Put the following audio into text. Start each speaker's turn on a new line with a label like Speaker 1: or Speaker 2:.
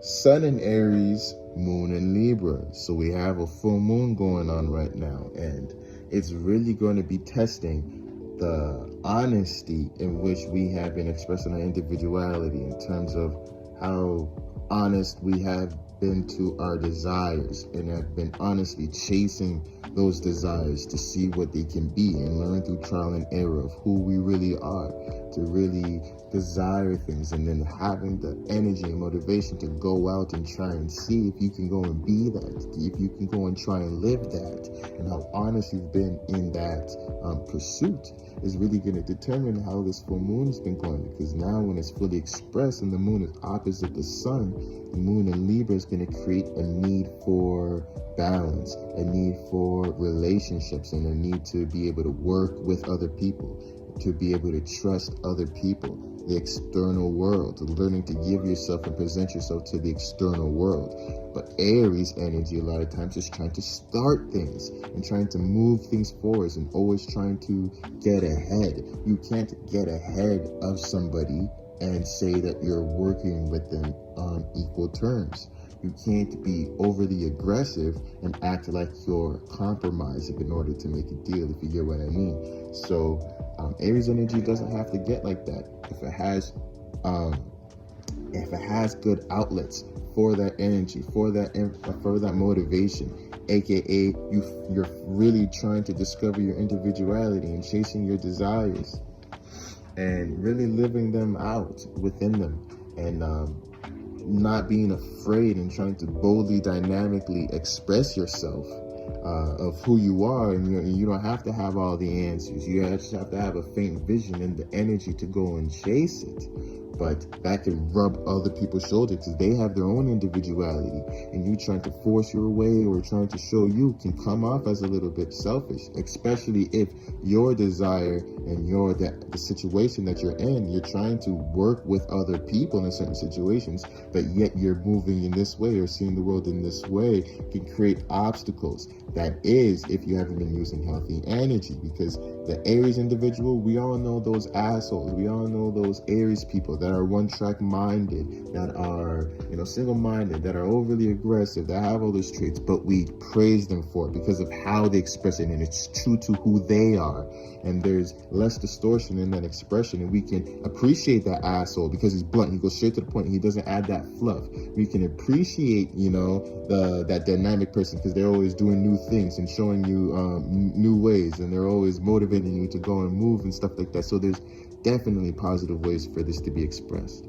Speaker 1: Sun in Aries, Moon in Libra. So we have a full moon going on right now, and it's really going to be testing the honesty in which we have been expressing our individuality in terms of how honest we have been to our desires and have been honestly chasing those desires to see what they can be and learn through trial and error of who we really are, to really desire things, and then having the energy and motivation to go out and try and see if you can go and be that, if you can go and try and live that, and how honest you've been in that pursuit is really going to determine how this full moon has been going. Because now when it's fully expressed and the moon is opposite the sun, the moon in Libra is going to create a need for balance, a need for relationships, and a need to be able to work with other people, to be able to trust other people, the external world, learning to give yourself and present yourself to the external world. But Aries energy a lot of times is trying to start things and trying to move things forward and always trying to get ahead. You can't get ahead of somebody and say that you're working with them on equal terms. You can't be overly aggressive and act like you're compromising in order to make a deal, if you get what I mean. So Aries energy doesn't have to get like that. If it has good outlets for that energy, for that motivation, aka you're really trying to discover your individuality and chasing your desires and really living them out within them, and not being afraid and trying to boldly, dynamically express yourself of who you are, and you don't have to have all the answers. You just have to have a faint vision and the energy to go and chase it. But that can rub other people's shoulders because they have their own individuality, and you trying to force your way or trying to show you can come off as a little bit selfish, especially if your desire and the situation that you're in, you're trying to work with other people in certain situations, but yet you're moving in this way or seeing the world in this way can create obstacles. That is if you haven't been using healthy energy, because the Aries individual, we all know those assholes. We all know those Aries people that are one-track minded, that are, single-minded, that are overly aggressive, that have all those traits, but we praise them for it because of how they express it, and it's true to who they are. And there's less distortion in that expression, and we can appreciate that asshole because he's blunt. He goes straight to the point. He doesn't add that fluff. We can appreciate, that dynamic person because they're always doing new things and showing you new ways, and they're always motivating you to go and move and stuff like that. So there's definitely positive ways for this to be expressed.